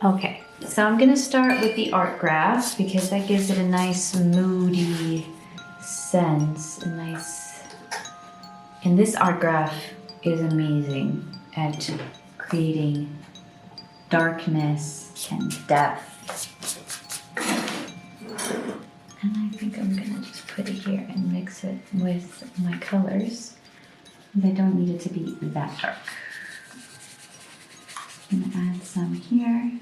Okay, so I'm gonna start with the art graph because that gives it a nice moody sense, and this art graph is amazing at creating darkness and depth. And I think I'm gonna just put it here and mix it with my colors. I don't need it to be that dark. I'm gonna add some here.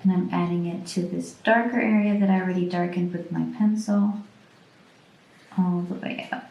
And I'm adding it to this darker area that I already darkened with my pencil, all the way up.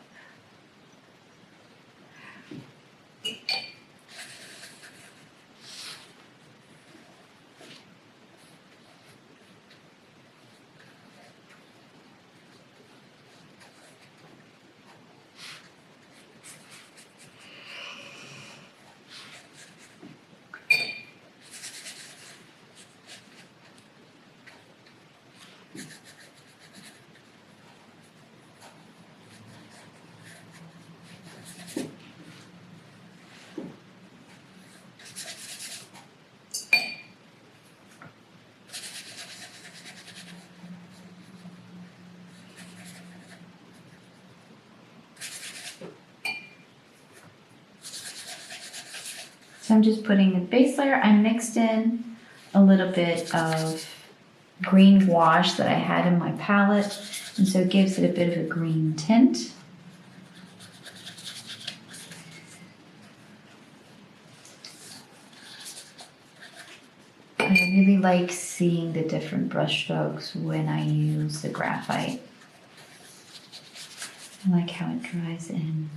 So I'm just putting the base layer. I mixed in a little bit of green wash that I had in my palette, and so it gives it a bit of a green tint. I really like seeing the different brush strokes when I use the graphite. I like how it dries in.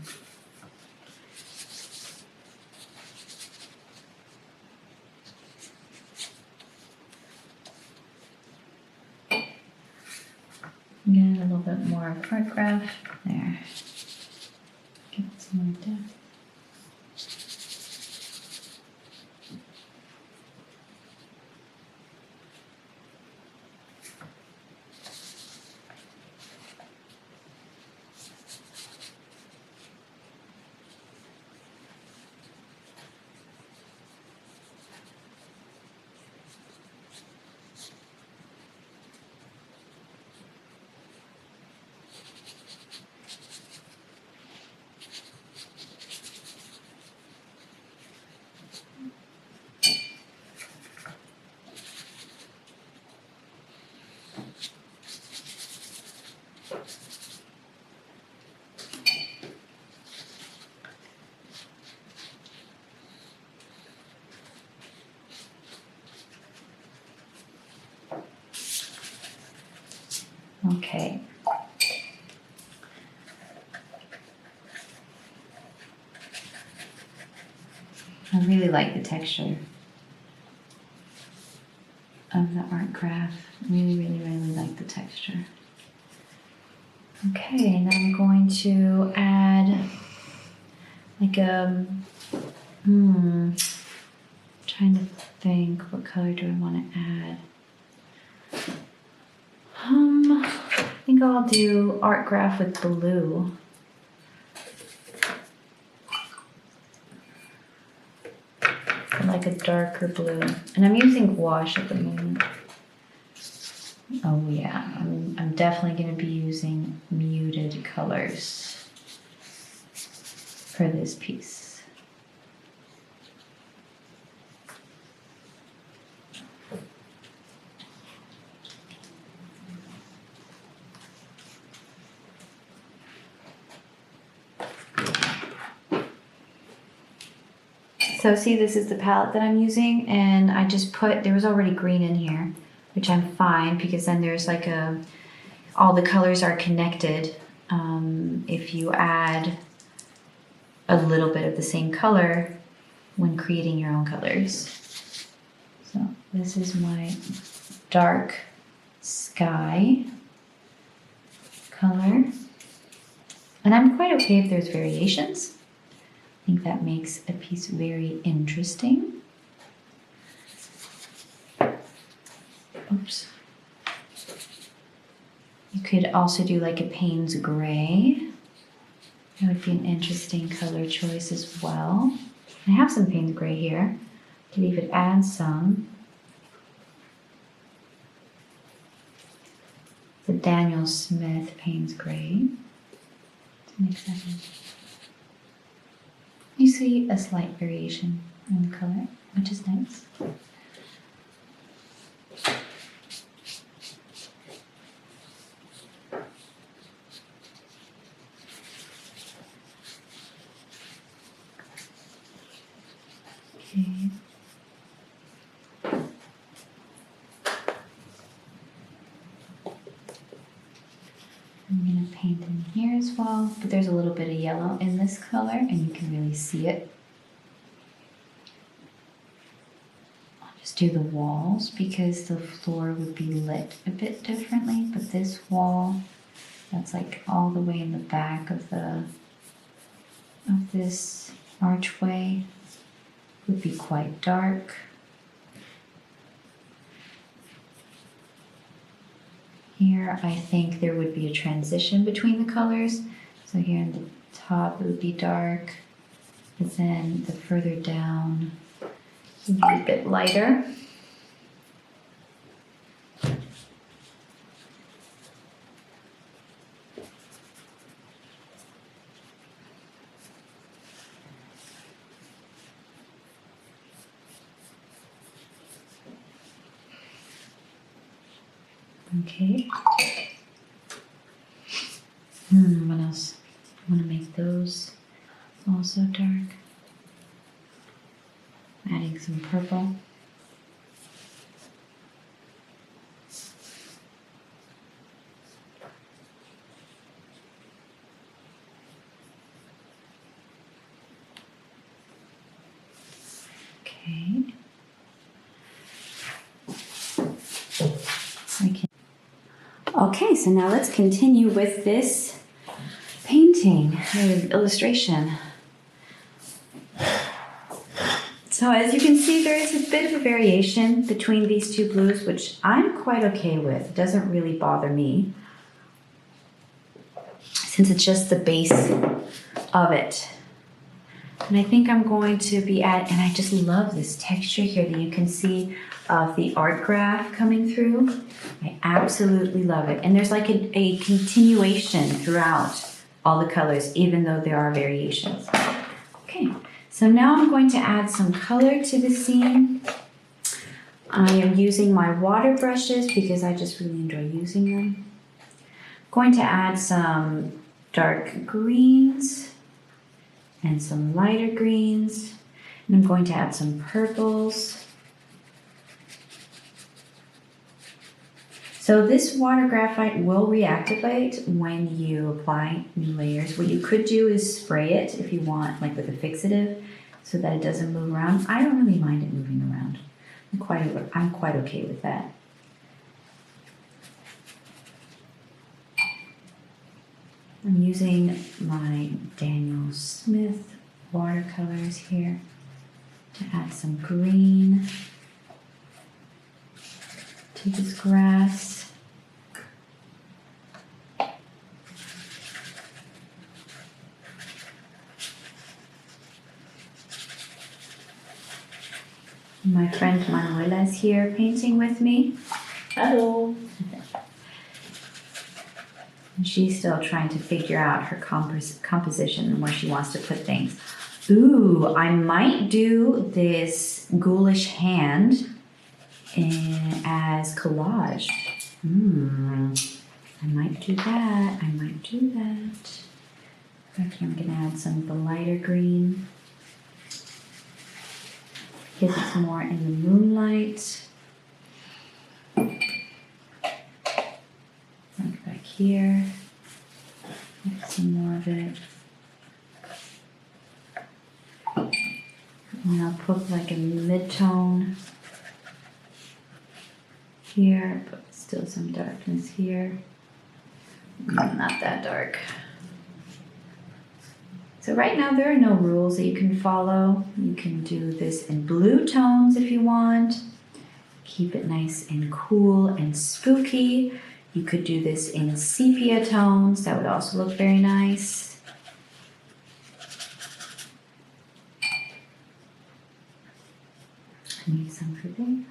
Get a little bit more of art graph there. Give it some more depth. Okay. I really like the texture of the art graph. Really like the texture. Okay, now I'm going to add like a, trying to think, what color do I want to add? I think I'll do art graph with blue. Like a darker blue. And I'm using gouache at the moment. Oh yeah, I'm definitely going to be using muted colors for this piece. So see, this is the palette that I'm using, and I just put, there was already green in here, which I'm fine because then there's like all the colors are connected. If you add a little bit of the same color when creating your own colors. So this is my dark sky color. And I'm quite okay if there's variations. I think that makes a piece very interesting. Oops. You could also do like a Payne's gray. That would be an interesting color choice as well. I have some Payne's Gray here. I believe it adds some. The Daniel Smith Payne's Gray. To make that in. You see a slight variation in the color, which is nice. Okay. I'm going to paint in here as well, but there's a little bit of yellow in this color and you can really see it. I'll just do the walls because the floor would be lit a bit differently, but this wall, that's like all the way in the back of this archway, would be quite dark. Here, I think there would be a transition between the colors. So here in the top, it would be dark, but then the further down would be a bit lighter. Okay. What else? I want to make those also dark. Adding some purple. Okay. Okay, so now let's continue with this painting, illustration. So as you can see, there is a bit of a variation between these two blues, which I'm quite okay with. It doesn't really bother me, since it's just the base of it. And I think I'm going to be and I just love this texture here that you can see of the art graph coming through. I absolutely love it. And there's like a continuation throughout all the colors, even though there are variations. Okay, so now I'm going to add some color to the scene. I am using my water brushes because I just really enjoy using them. I'm going to add some dark greens and some lighter greens. And I'm going to add some purples. So this water graphite will reactivate when you apply new layers. What you could do is spray it if you want, like with a fixative, so that it doesn't move around. I don't really mind it moving around. I'm quite okay with that. I'm using my Daniel Smith watercolors here to add some green to this grass. My friend Manuela is here painting with me. Hello. And she's still trying to figure out her composition and where she wants to put things. Ooh, I might do this ghoulish hand as collage. I might do that. Okay, I'm gonna add some of the lighter green because it's more in the moonlight. Like back here, make some more of it. And I'll put like a mid-tone here, but still some darkness here. Not that dark. So right now there are no rules that you can follow. You can do this in blue tones if you want. Keep it nice and cool and spooky. You could do this in sepia tones. That would also look very nice. Need some for there.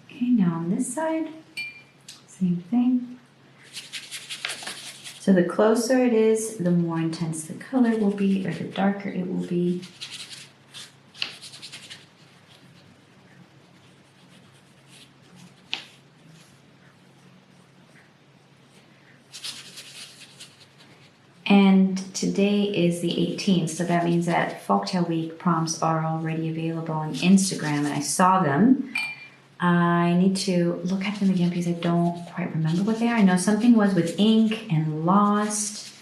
Okay, now on this side, same thing. So the closer it is, the more intense the color will be, or the darker it will be. And today is the 18th, so that means that Folktale Week prompts are already available on Instagram, and I saw them. I need to look at them again because I don't quite remember what they are. I know something was with ink and lost,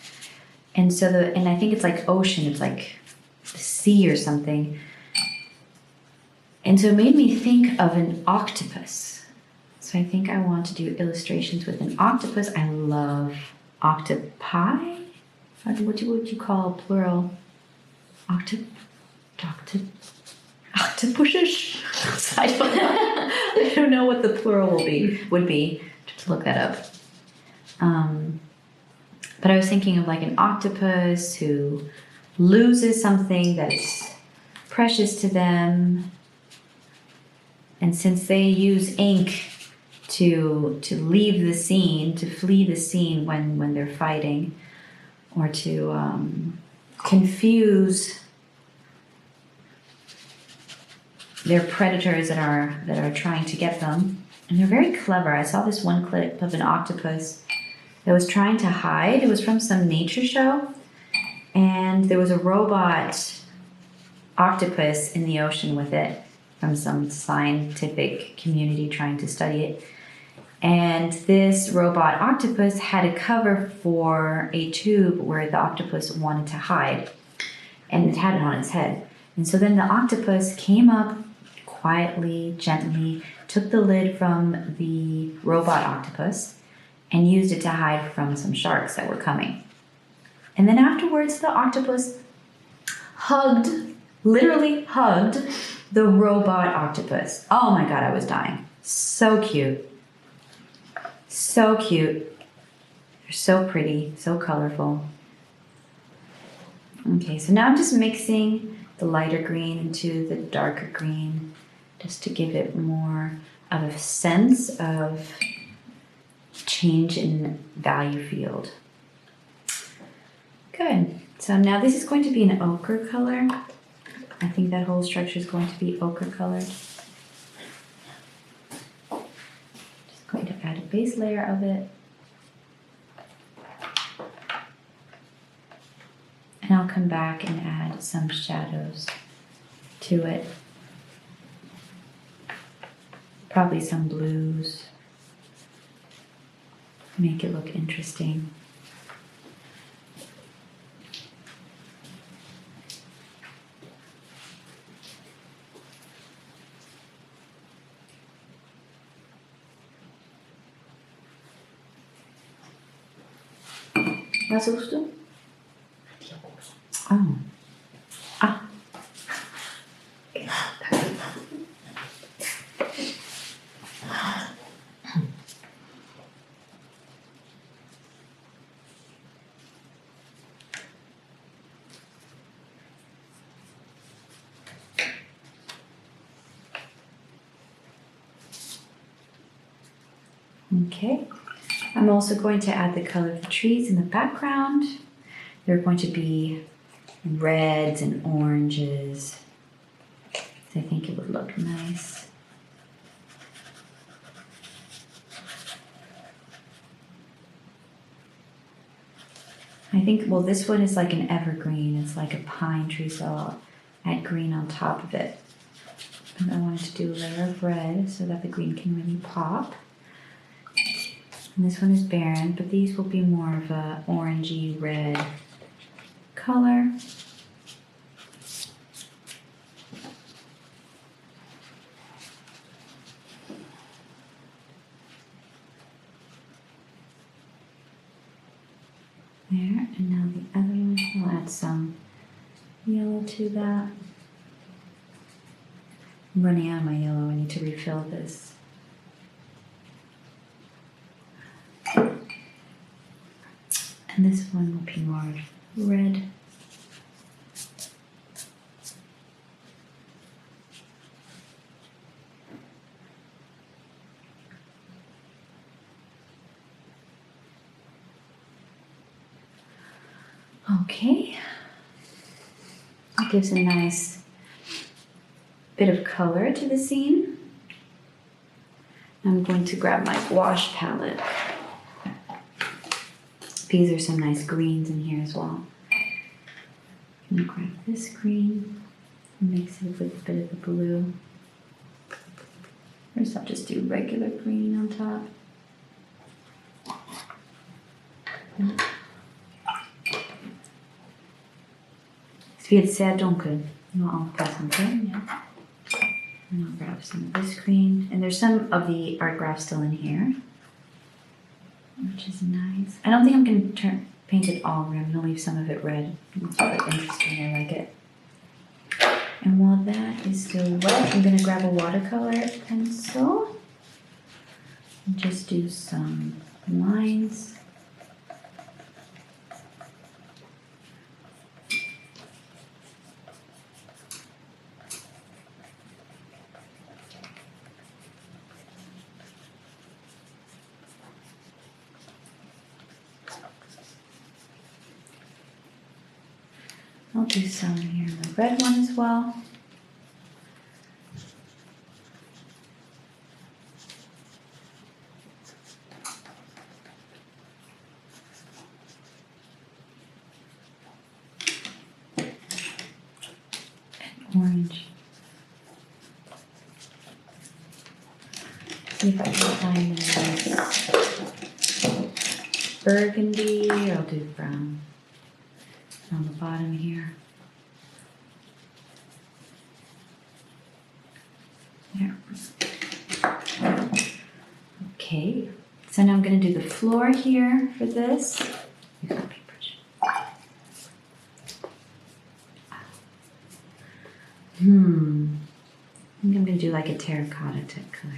and and I think it's like ocean. It's like the sea or something. And so it made me think of an octopus. So I think I want to do illustrations with an octopus. I love octopi. What would you call plural? Octopuses? I don't know. I don't know what the plural would be. Just look that up. But I was thinking of like an octopus who loses something that's precious to them, and since they use ink to leave the scene, to flee the scene when they're fighting, or to confuse their predators that are trying to get them. And they're very clever. I saw this one clip of an octopus that was trying to hide. It was from some nature show, and there was a robot octopus in the ocean with it from some scientific community trying to study it. And this robot octopus had a cover for a tube where the octopus wanted to hide, and it had it on its head. And so then the octopus came up quietly, gently, took the lid from the robot octopus and used it to hide from some sharks that were coming. And then afterwards, the octopus literally hugged the robot octopus. Oh my God, I was dying. So cute. So cute. They're so pretty, so colorful. Okay, so now I'm just mixing the lighter green into the darker green just to give it more of a sense of change in value field. Good. So now this is going to be an ochre color. I think that whole structure is going to be ochre colored. Going to add a base layer of it. And I'll come back and add some shadows to it. Probably some blues. Make it look interesting. Was suchst du? Oh. Ah. Okay. I'm also going to add the color of the trees in the background. They're going to be reds and oranges. I think it would look nice. I think, well, this one is like an evergreen. It's like a pine tree, so I'll add green on top of it. And I wanted to do a layer of red so that the green can really pop. And this one is barren, but these will be more of a orangey red color. There, and now the other one, I'll add some yellow to that. I'm running out of my yellow, I need to refill this. And this one will be more red. Okay. It gives a nice bit of color to the scene. I'm going to grab my wash palette. These are some nice greens in here as well. I'm going to grab this green and mix it with a bit of the blue. First I'll just do regular green on top. Es wird sehr dunkel. Nur aufpassen, okay? Yeah. And I'll grab some of this green. And there's some of the art graph still in here, which is nice. I don't think I'm going to paint it all red. I'm going to leave some of it red. It's really interesting. I like it. And while that is still wet, I'm going to grab a watercolor pencil and just do some lines. I'll do some here in the red one as well. And orange. See if I can find a nice burgundy. I'll do brown on the bottom here. There. Okay, so now I'm going to do the floor here for this. Use my paintbrush. I think I'm going to do like a terracotta type color.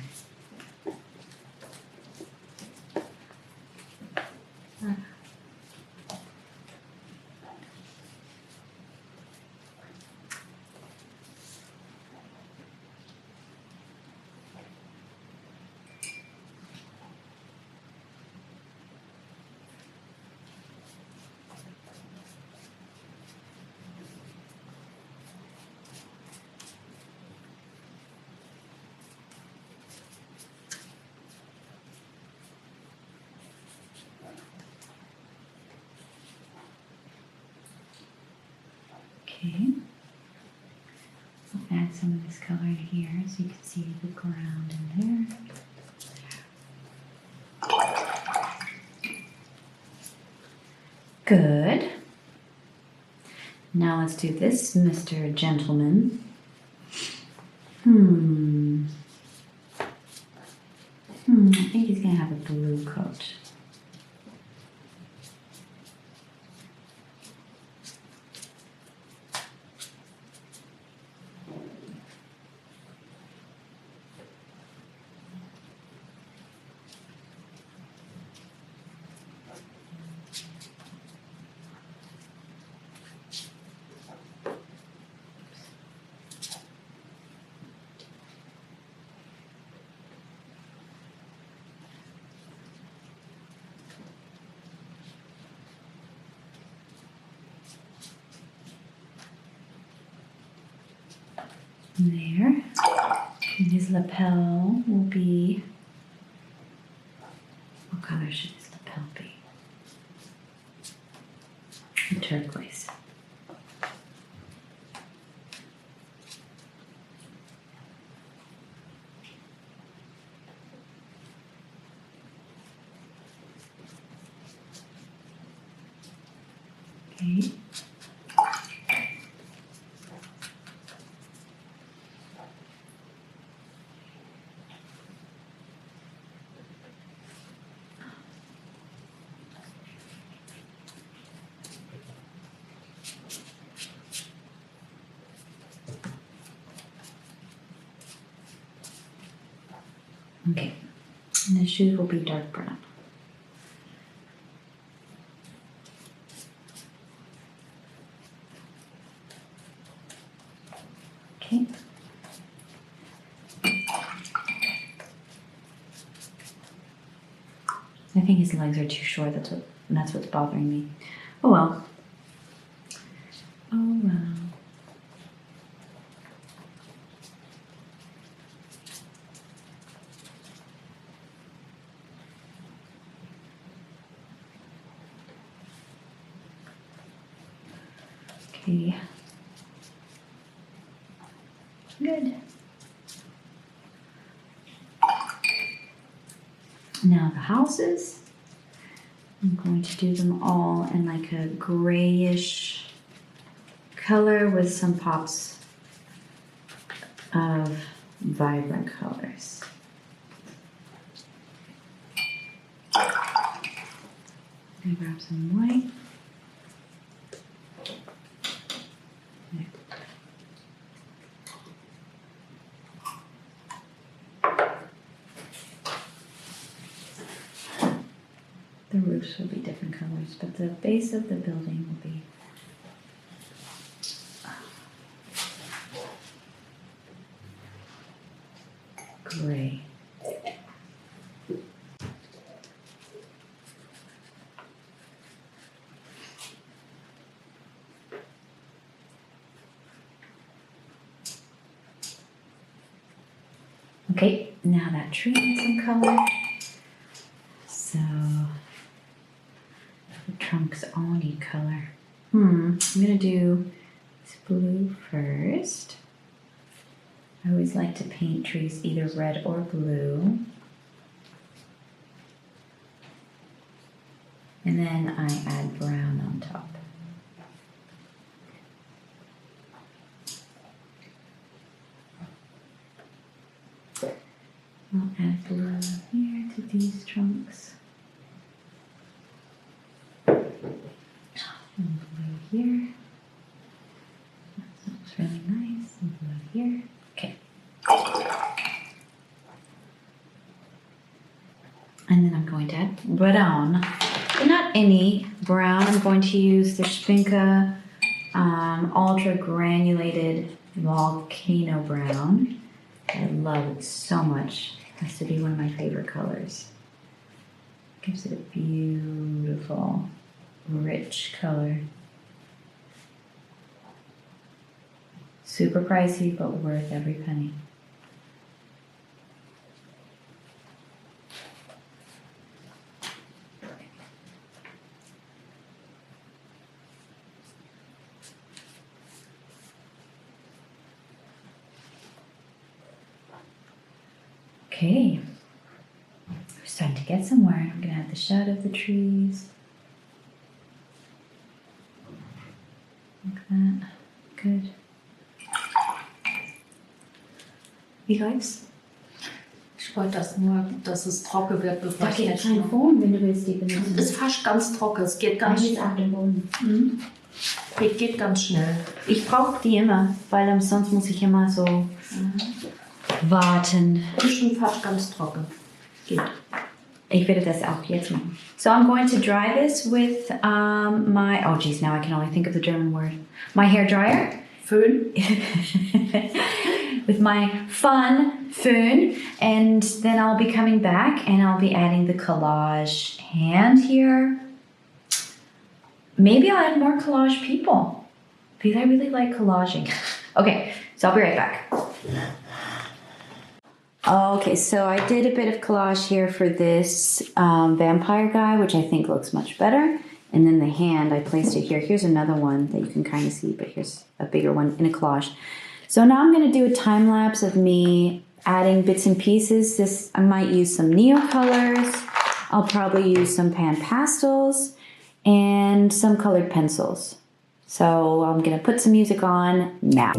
Okay, I'll add some of this color in here so you can see the ground in there. Good. Now let's do this, Mr. Gentleman. I think he's gonna have a blue coat. There. And his lapel will be, what color should his lapel be? A turquoise. Okay. Okay, and the shoes will be dark brown. I think his legs are too short. That's what's bothering me. Oh well. Oh well. Okay. Good. Now the houses. I'm going to do them all in like a grayish color with some pops of vibrant colors. I'm gonna grab some white. The roofs will be different colors, but the base of the building will be gray. Okay, now that tree needs some color. So the trunks all need color. I'm gonna do this blue first. I always like to paint trees either red or blue. And then I add brown on top. I'll add blue here to these trunks. And blue here. That looks really nice. And blue here. Okay. And then I'm going to add brown. But not any brown. I'm going to use the Spinka Ultra Granulated Volcano Brown. I love it so much. It has to be one of my favorite colors. Gives it a beautiful, rich color. Super pricey, but worth every penny. Okay, we're starting to get somewhere. I'm gonna add the shadow of the trees. Like that. Good. Wie läuft's? Ich wollte das nur, dass es trocken wird, bevor Da ich geht jetzt kein noch- Phone, wenn du willst, die benutzen. Es ist fast ganz trocken, es geht ganz Alles auf dem Boden. geht ganz schnell. Ich brauche die immer, weil sonst muss ich immer so warten. Es ist schon fast ganz trocken. Geht. Ich werde das auch jetzt machen. So I'm going to dry this with my, oh geez, now I can only think of the German word. My hair dryer. Föhn. With my fun föhn, and then I'll be coming back and I'll be adding the collage hand here. Maybe I'll add more collage people because I really like collaging. Okay, so I'll be right back. Okay, so I did a bit of collage here for this vampire guy, which I think looks much better. And then the hand, I placed it here. Here's another one that you can kind of see, but here's a bigger one in a collage. So now I'm going to do a time lapse of me adding bits and pieces. This, I might use some neo colors. I'll probably use some pan pastels and some colored pencils. So I'm going to put some music on now.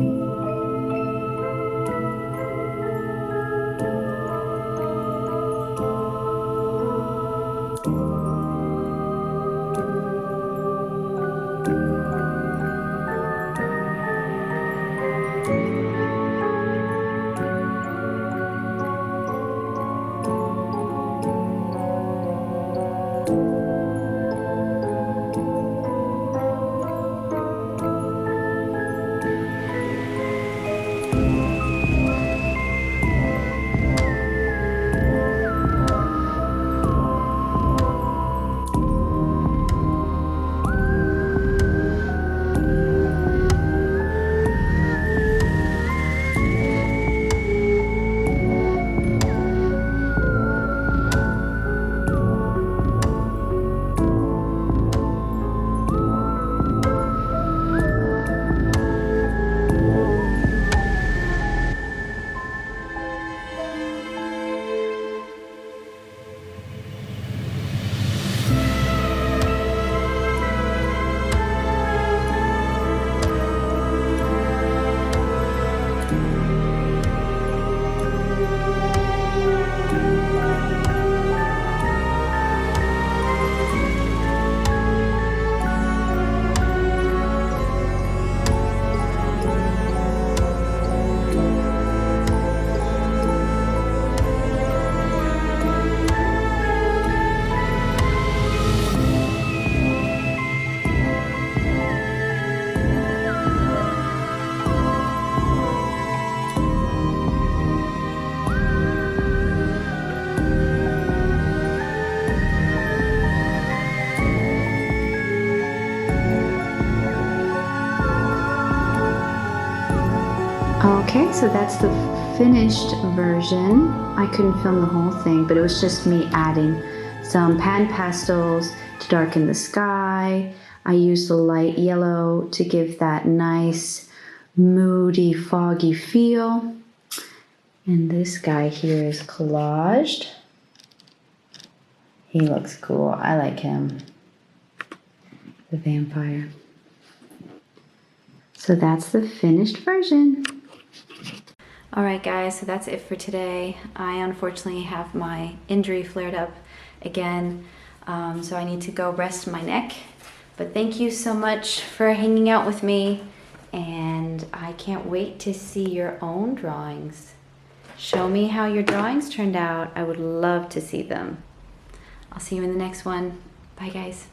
Okay, so that's the finished version. I couldn't film the whole thing, but it was just me adding some pan pastels to darken the sky. I used the light yellow to give that nice, moody, foggy feel. And this guy here is collaged. He looks cool. I like him. The vampire. So that's the finished version. Alright guys, so that's it for today. I unfortunately have my injury flared up again, so I need to go rest my neck. But thank you so much for hanging out with me, and I can't wait to see your own drawings. Show me how your drawings turned out. I would love to see them. I'll see you in the next one. Bye guys.